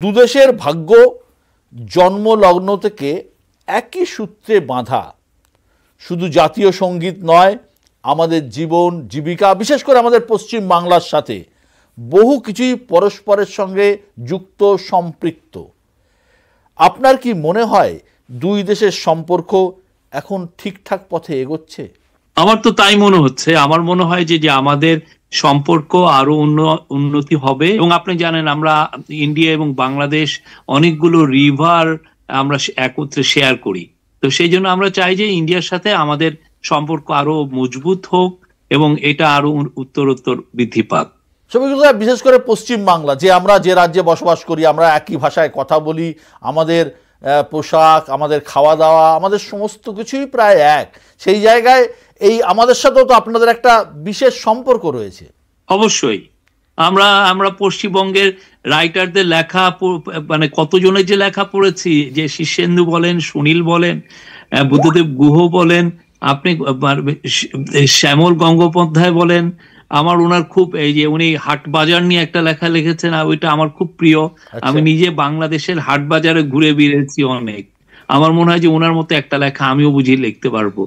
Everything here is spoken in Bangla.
দুদেশের ভাগ্য জন্মলগ্ন থেকে একই সূত্রে বাঁধা। শুধু জাতীয় সঙ্গীত নয়, আমাদের জীবন জীবিকা, বিশেষ করে আমাদের পশ্চিম বাংলার সাথে বহু কিছুই পরস্পরের সঙ্গে যুক্ত, সম্পৃক্ত। আপনার কি মনে হয় দুই দেশের সম্পর্ক এখন ঠিকঠাক পথে এগোচ্ছে? আমার তো তাই মনে হচ্ছে। আমার মনে হয় যে আমাদের সম্পর্ক আরো উন্নতি হবে। এবং আপনি জানেন আমরা ইন্ডিয়া এবং বাংলাদেশ অনেকগুলো রিভার আমরা একত্রে শেয়ার করি। তো সেই জন্য আমরা চাই যে ইন্ডিয়ার সাথে আমাদের সম্পর্ক আরো মজবুত হোক এবং এটা আরো উত্তরোত্তর বৃদ্ধি পাক। বিশেষ করে পশ্চিম বাংলা, যে আমরা যে রাজ্যে বসবাস করি, আমরা একই ভাষায় কথা বলি, আমাদের পোশাক, আমাদের খাওয়া দাওয়া, আমাদের সমস্ত কিছুই প্রায় এক। সেই জায়গায় এই আমাদের সাথেও তো আপনাদের একটা বিশেষ সম্পর্ক রয়েছে। অবশ্যই আমরা পশ্চিমবঙ্গের রাইটারদের লেখা, মানে কতজনের যে লেখা পড়েছি, যে শীর্ষেন্দু বলেন, সুনীল বলেন, বুদ্ধদেব গুহ বলেন, আপনি শ্যামল গঙ্গোপাধ্যায় বলেন, আমার ওনার খুব, এই যে উনি হাট বাজার নিয়ে একটা লেখা লিখেছেন, ওইটা আমার খুব প্রিয়। আমি নিজে বাংলাদেশের হাট বাজারে ঘুরে বেরিয়েছি অনেক। আমার মনে হয় যে ওনার মতো একটা লেখা আমিও বুঝিয়ে লিখতে পারবো।